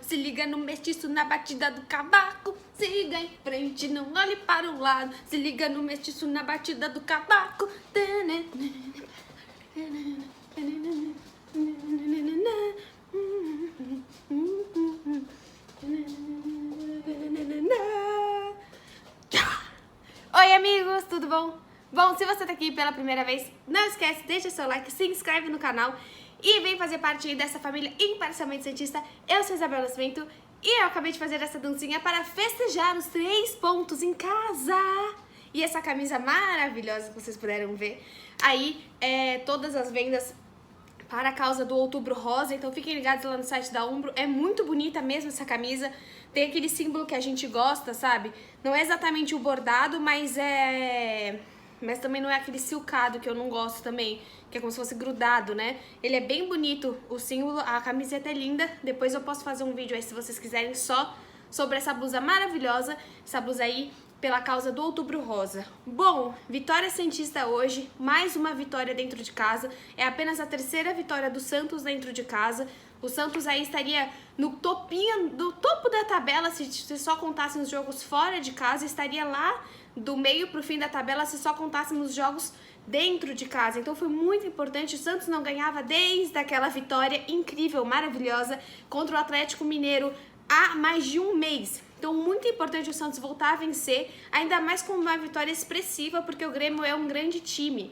Se liga no mestiço na batida do cavaco. Siga em frente, não olhe para o lado. Se liga no mestiço na batida do cavaco. Oi amigos, tudo bom? Bom, se você tá aqui pela primeira vez, não esquece, deixa seu like, se inscreve no canal e vem fazer parte dessa família imparcialmente santista. Eu sou Isabel Nascimento e eu acabei de fazer essa dancinha para festejar os 3 pontos em casa. E essa camisa maravilhosa que vocês puderam ver aí, todas as vendas para a causa do Outubro Rosa, então fiquem ligados lá no site da Umbro. É muito bonita mesmo essa camisa, tem aquele símbolo que a gente gosta, sabe? Não é exatamente o bordado, mas também não é aquele silcado que eu não gosto também, que é como se fosse grudado, né? Ele é bem bonito, o símbolo, a camiseta é linda. Depois eu posso fazer um vídeo aí, se vocês quiserem, só sobre essa blusa maravilhosa, essa blusa aí pela causa do Outubro Rosa. Bom, vitória santista hoje, mais uma vitória dentro de casa, é apenas a 3ª vitória do Santos dentro de casa. O Santos aí estaria no topo da tabela se só contássemos jogos fora de casa, estaria lá do meio pro fim da tabela se só contássemos jogos dentro de casa. Então foi muito importante, o Santos não ganhava desde aquela vitória incrível, maravilhosa contra o Atlético Mineiro há mais de um mês. Então muito importante o Santos voltar a vencer, ainda mais com uma vitória expressiva, porque o Grêmio é um grande time.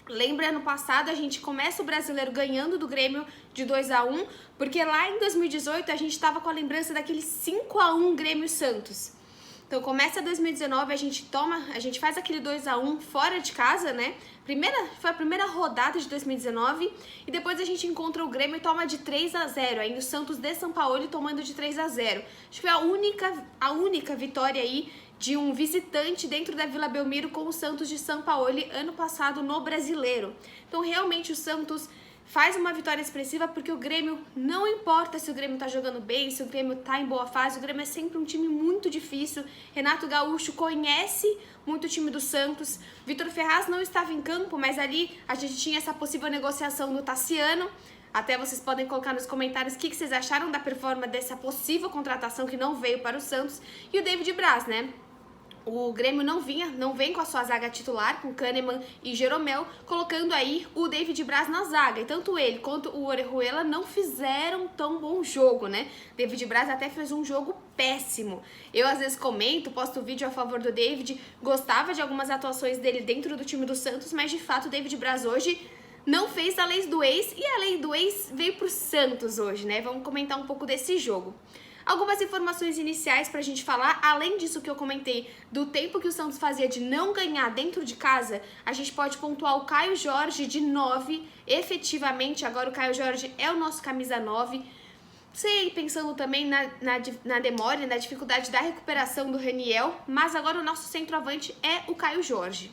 Lembra, ano passado a gente começa o Brasileiro ganhando do Grêmio de 2-1, porque lá em 2018 a gente estava com a lembrança daquele 5-1 Grêmio-Santos. Então começa 2019, a gente faz aquele 2-1 fora de casa, né? Foi a primeira rodada de 2019 e depois a gente encontra o Grêmio e toma de 3-0, aí o Santos de São Paulo tomando de 3-0. Acho que foi a única vitória aí de um visitante dentro da Vila Belmiro com o Santos de São Paulo ano passado no Brasileiro. Então realmente o Santos faz uma vitória expressiva, porque o Grêmio, não importa se o Grêmio tá jogando bem, se o Grêmio tá em boa fase, o Grêmio é sempre um time muito difícil. Renato Gaúcho conhece muito o time do Santos. Vitor Ferraz não estava em campo, mas ali a gente tinha essa possível negociação do Tassiano. Até vocês podem colocar nos comentários o que vocês acharam da performance dessa possível contratação que não veio para o Santos. E o David Braz, né? O Grêmio não vem com a sua zaga titular, com Kahneman e Jeromel, colocando aí o David Braz na zaga. E tanto ele quanto o Orejuela não fizeram tão bom jogo, né? David Braz até fez um jogo péssimo. Eu às vezes posto vídeo a favor do David, gostava de algumas atuações dele dentro do time do Santos, mas de fato o David Braz hoje não fez a lei do ex, e a lei do ex veio pro Santos hoje, né? Vamos comentar um pouco desse jogo. Algumas informações iniciais pra gente falar, além disso que eu comentei, do tempo que o Santos fazia de não ganhar dentro de casa, a gente pode pontuar o Caio Jorge de 9, efetivamente, agora o Caio Jorge é o nosso camisa 9, sei, pensando também na demora, na dificuldade da recuperação do Raniel, mas agora o nosso centroavante é o Caio Jorge.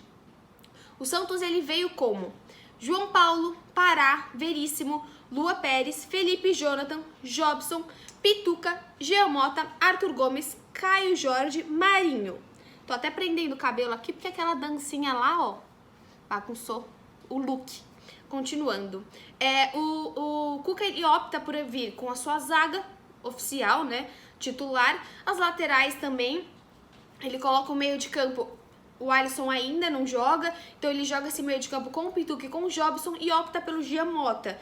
O Santos ele veio como João Paulo, Pará, Veríssimo, Lua Pérez, Felipe Jonathan, Jobson, Pituca, Geomota, Arthur Gomes, Caio Jorge, Marinho. Tô até prendendo o cabelo aqui porque aquela dancinha lá, ó, bagunçou o look. Continuando. O Cuca ele opta por vir com a sua zaga oficial, né, titular. As laterais também, ele coloca o meio de campo. O Alisson ainda não joga, então ele joga esse meio de campo com o Pituca e com o Jobson e opta pelo Geomota.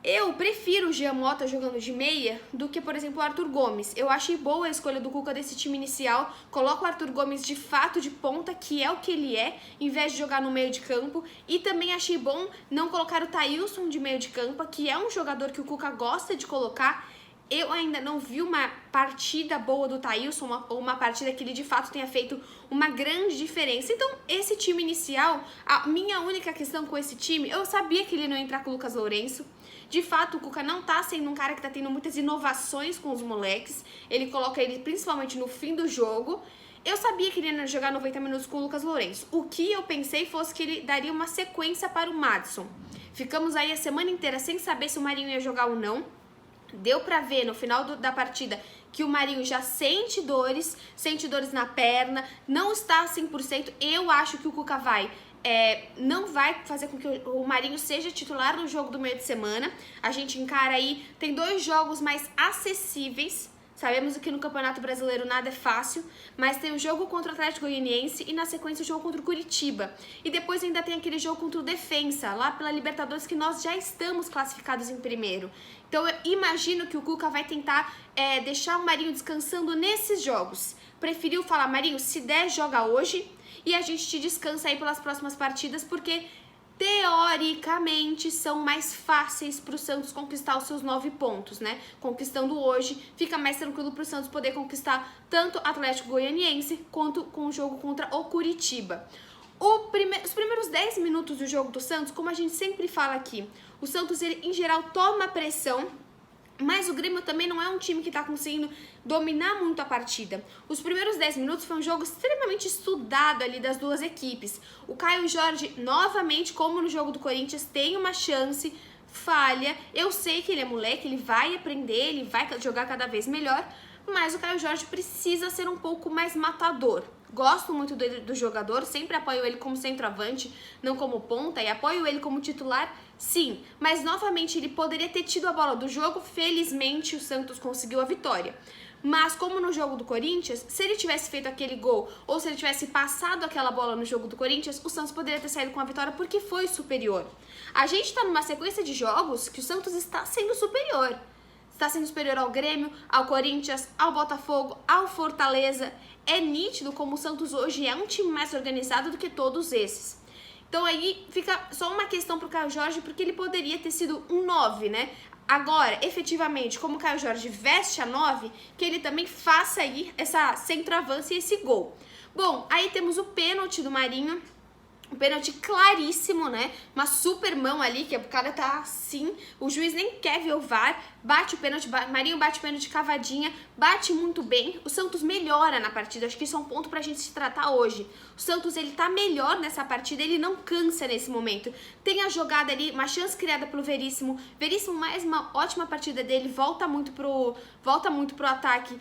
Eu prefiro o Geomota jogando de meia do que, por exemplo, o Arthur Gomes. Eu achei boa a escolha do Cuca desse time inicial. Coloca o Arthur Gomes de fato de ponta, que é o que ele é, em vez de jogar no meio de campo. E também achei bom não colocar o Thailson de meio de campo, que é um jogador que o Cuca gosta de colocar. Eu ainda não vi uma partida boa do Thailson, ou uma partida que ele de fato tenha feito uma grande diferença. Então, esse time inicial, a minha única questão com esse time, eu sabia que ele não ia entrar com o Lucas Lourenço. De fato, o Cuca não tá sendo um cara que tá tendo muitas inovações com os moleques. Ele coloca ele principalmente no fim do jogo. Eu sabia que ele ia jogar 90 minutos com o Lucas Lourenço. O que eu pensei fosse que ele daria uma sequência para o Madison. Ficamos aí a semana inteira sem saber se o Marinho ia jogar ou não. Deu pra ver no final da partida que o Marinho já sente dores na perna, não está 100%. Eu acho que o Cuca vai não vai fazer com que o Marinho seja titular no jogo do meio de semana. A gente encara aí, tem 2 jogos mais acessíveis. Sabemos que no Campeonato Brasileiro nada é fácil, mas tem o jogo contra o Atlético Goianiense e na sequência o jogo contra o Curitiba. E depois ainda tem aquele jogo contra o Defensa, lá pela Libertadores, que nós já estamos classificados em primeiro. Então eu imagino que o Cuca vai tentar deixar o Marinho descansando nesses jogos. Preferiu falar, Marinho, se der, joga hoje e a gente te descansa aí pelas próximas partidas, porque teoricamente são mais fáceis para o Santos conquistar os seus 9 pontos, né? Conquistando hoje, fica mais tranquilo para o Santos poder conquistar tanto o Atlético Goianiense quanto com o jogo contra o Curitiba. Os primeiros 10 minutos do jogo do Santos, como a gente sempre fala aqui, o Santos, ele, em geral, toma pressão, mas o Grêmio também não é um time que está conseguindo dominar muito a partida. Os primeiros 10 minutos foi um jogo extremamente estudado ali das duas equipes. O Caio Jorge, novamente, como no jogo do Corinthians, tem uma chance, falha. Eu sei que ele é moleque, ele vai aprender, ele vai jogar cada vez melhor, mas o Caio Jorge precisa ser um pouco mais matador. Gosto muito do jogador, sempre apoio ele como centroavante, não como ponta, e apoio ele como titular, sim. Mas, novamente, ele poderia ter tido a bola do jogo, felizmente o Santos conseguiu a vitória. Mas, como no jogo do Corinthians, se ele tivesse feito aquele gol, ou se ele tivesse passado aquela bola no jogo do Corinthians, o Santos poderia ter saído com a vitória porque foi superior. A gente está numa sequência de jogos que o Santos está sendo superior. Está sendo superior ao Grêmio, ao Corinthians, ao Botafogo, ao Fortaleza. É nítido como o Santos hoje é um time mais organizado do que todos esses. Então aí fica só uma questão pro Caio Jorge, porque ele poderia ter sido um 9, né? Agora, efetivamente, como o Caio Jorge veste a 9, que ele também faça aí essa centroavância e esse gol. Bom, aí temos o pênalti do Marinho. Um pênalti claríssimo, né? Uma super mão ali, que o cara tá assim, o juiz nem quer ver o VAR, bate o pênalti, Marinho bate o pênalti cavadinha, bate muito bem, o Santos melhora na partida, acho que isso é um ponto pra gente se tratar hoje. O Santos, ele tá melhor nessa partida, ele não cansa nesse momento. Tem a jogada ali, uma chance criada pelo Veríssimo, mais uma ótima partida dele, volta muito pro ataque.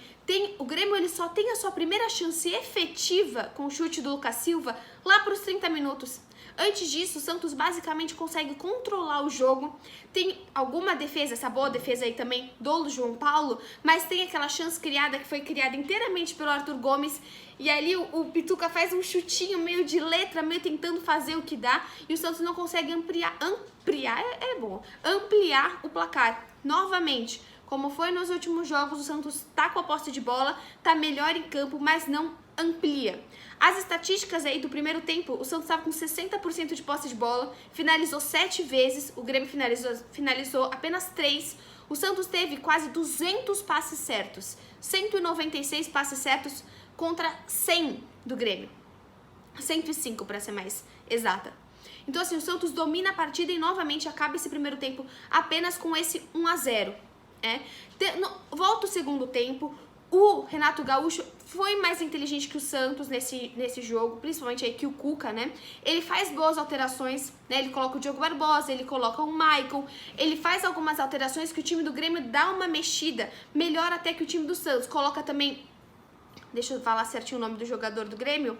O Grêmio, ele só tem a sua primeira chance efetiva com o chute do Lucas Silva lá para os 30 minutos. Antes disso, o Santos basicamente consegue controlar o jogo. Tem alguma defesa, essa boa defesa aí também do João Paulo, mas tem aquela chance criada que foi criada inteiramente pelo Arthur Gomes. E ali o Pituca faz um chutinho meio de letra, meio tentando fazer o que dá, e o Santos não consegue ampliar o placar. Novamente, como foi nos últimos jogos, o Santos tá com a posse de bola, tá melhor em campo, mas não amplia. As estatísticas aí do primeiro tempo, o Santos estava com 60% de posse de bola, finalizou 7 vezes, o Grêmio finalizou apenas 3. O Santos teve quase 200 passes certos, 196 passes certos contra 100 do Grêmio. 105 para ser mais exata. Então assim, o Santos domina a partida e novamente acaba esse primeiro tempo apenas com esse 1-0. Volta o segundo tempo, o Renato Gaúcho foi mais inteligente que o Santos nesse jogo, principalmente aí que o Cuca, né? Ele faz boas alterações, né? Ele coloca o Diogo Barbosa, ele coloca o Maicon, ele faz algumas alterações que o time do Grêmio dá uma mexida, melhor até que o time do Santos. Coloca também, deixa eu falar certinho o nome do jogador do Grêmio,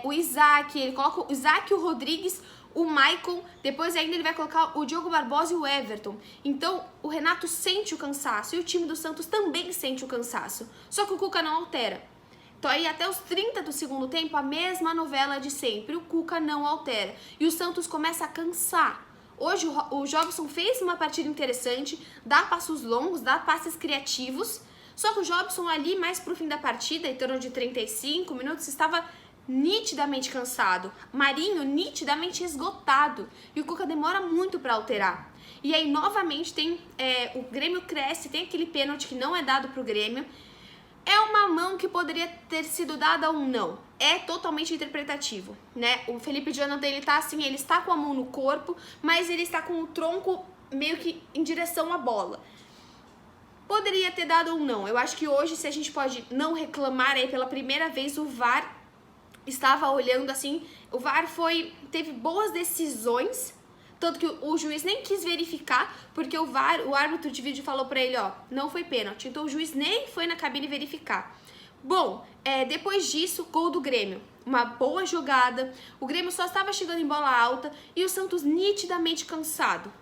o Isaac, ele coloca o Isaac, o Rodrigues, o Maicon, depois ainda ele vai colocar o Diogo Barbosa e o Everton. Então o Renato sente o cansaço e o time do Santos também sente o cansaço, só que o Cuca não altera. Então aí até os 30 do segundo tempo, a mesma novela de sempre, o Cuca não altera e o Santos começa a cansar. Hoje o Jobson fez uma partida interessante, dá passos longos, dá passes criativos, só que o Jobson ali mais pro fim da partida, em torno de 35 minutos, estava nitidamente cansado, Marinho nitidamente esgotado, e o Cuca demora muito para alterar. E aí novamente tem o Grêmio cresce, tem aquele pênalti que não é dado pro Grêmio, é uma mão que poderia ter sido dada ou não, é totalmente interpretativo, né? O Felipe Jonathan, ele tá assim, ele está com a mão no corpo, mas ele está com o tronco meio que em direção à bola. Poderia ter dado ou não. Eu acho que hoje, se a gente pode não reclamar aí pela primeira vez, o VAR estava olhando assim, o VAR teve boas decisões, tanto que o juiz nem quis verificar, porque o árbitro de vídeo falou pra ele, ó, não foi pênalti, então o juiz nem foi na cabine verificar. Bom, depois disso, gol do Grêmio. Uma boa jogada, o Grêmio só estava chegando em bola alta e o Santos nitidamente cansado.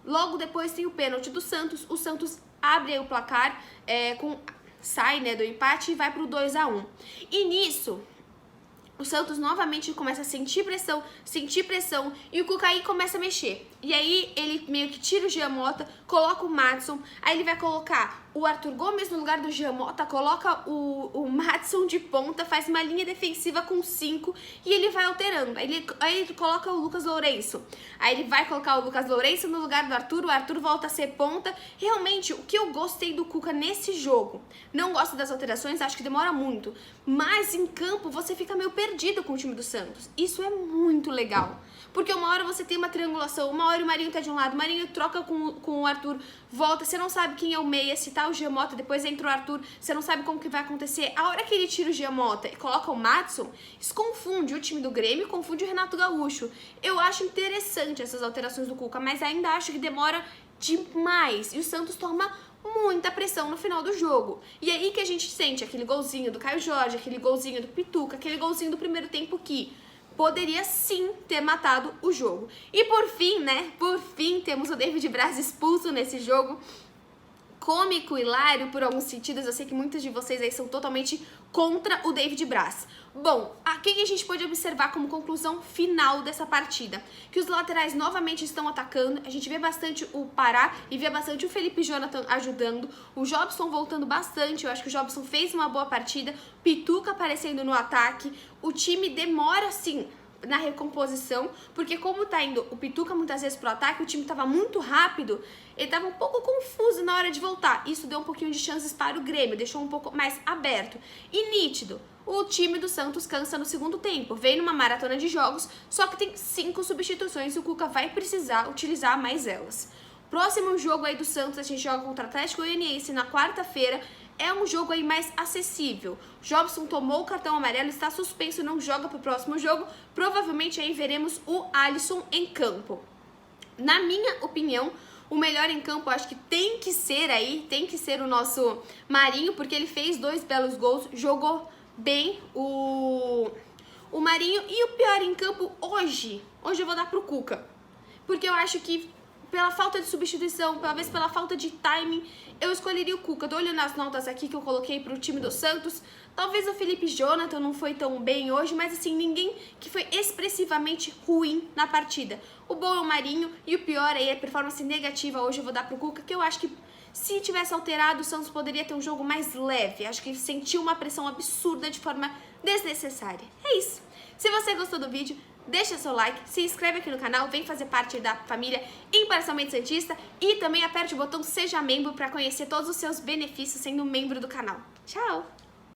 Logo depois tem o pênalti do Santos, o Santos abre aí o placar, sai, né, do empate e vai pro 2-1. E nisso, o Santos novamente começa a sentir pressão, e o Cuca aí começa a mexer. E aí ele meio que tira o Jean Mota, coloca o Madison, aí ele vai colocar o Arthur Gomes no lugar do Jean Mota, coloca o Madison de ponta, faz uma linha defensiva com 5 e ele vai alterando. Aí ele coloca o Lucas Lourenço, aí ele vai colocar o Lucas Lourenço no lugar do Arthur, o Arthur volta a ser ponta. Realmente, o que eu gostei do Cuca nesse jogo, não gosto das alterações, acho que demora muito, mas em campo você fica meio perdido com o time do Santos. Isso é muito legal, porque uma hora você tem uma triangulação, uma hora o Marinho tá de um lado, o Marinho troca com o Arthur, volta, você não sabe quem é o meia, se tá o Giamota, depois entra o Arthur, você não sabe como que vai acontecer. A hora que ele tira o Giamota e coloca o Madison, isso confunde o time do Grêmio, confunde o Renato Gaúcho. Eu acho interessante essas alterações do Cuca, mas ainda acho que demora demais, e o Santos toma muita pressão no final do jogo. E aí que a gente sente aquele golzinho do Caio Jorge, aquele golzinho do Pituca, aquele golzinho do primeiro tempo que poderia sim ter matado o jogo. E por fim, né, temos o David Braz expulso nesse jogo. Cômico, hilário por alguns sentidos, eu sei que muitos de vocês aí são totalmente contra o David Braz. Bom, o que a gente pode observar como conclusão final dessa partida? Que os laterais novamente estão atacando, a gente vê bastante o Pará e vê bastante o Felipe Jonathan ajudando, o Jobson voltando bastante, eu acho que o Jobson fez uma boa partida, Pituca aparecendo no ataque, o time demora sim na recomposição, porque como tá indo o Pituca muitas vezes pro ataque, o time tava muito rápido, ele tava um pouco confuso na hora de voltar. Isso deu um pouquinho de chances para o Grêmio, deixou um pouco mais aberto. E nítido, o time do Santos cansa no segundo tempo, vem numa maratona de jogos, só que tem 5 substituições e o Cuca vai precisar utilizar mais elas. Próximo jogo aí do Santos, a gente joga contra o Atlético Goianiense na quarta-feira. É um jogo aí mais acessível. Jobson tomou o cartão amarelo, está suspenso, não joga pro próximo jogo. Provavelmente aí veremos o Alisson em campo. Na minha opinião, o melhor em campo, acho que tem que ser o nosso Marinho, porque ele fez 2 belos gols, jogou bem o Marinho. E o pior em campo hoje eu vou dar pro Cuca, porque eu acho que pela falta de substituição, talvez pela falta de timing, eu escolheria o Cuca. Tô olhando as notas aqui que eu coloquei pro time do Santos. Talvez o Felipe Jonathan não foi tão bem hoje, mas assim, ninguém que foi expressivamente ruim na partida. O bom é o Marinho e o pior aí é a performance negativa. Hoje eu vou dar pro Cuca, que eu acho que se tivesse alterado, o Santos poderia ter um jogo mais leve. Acho que ele sentiu uma pressão absurda de forma desnecessária. É isso. Se você gostou do vídeo, deixa seu like, se inscreve aqui no canal, vem fazer parte da família Imparcialmente Santista e também aperte o botão Seja Membro para conhecer todos os seus benefícios sendo membro do canal. Tchau!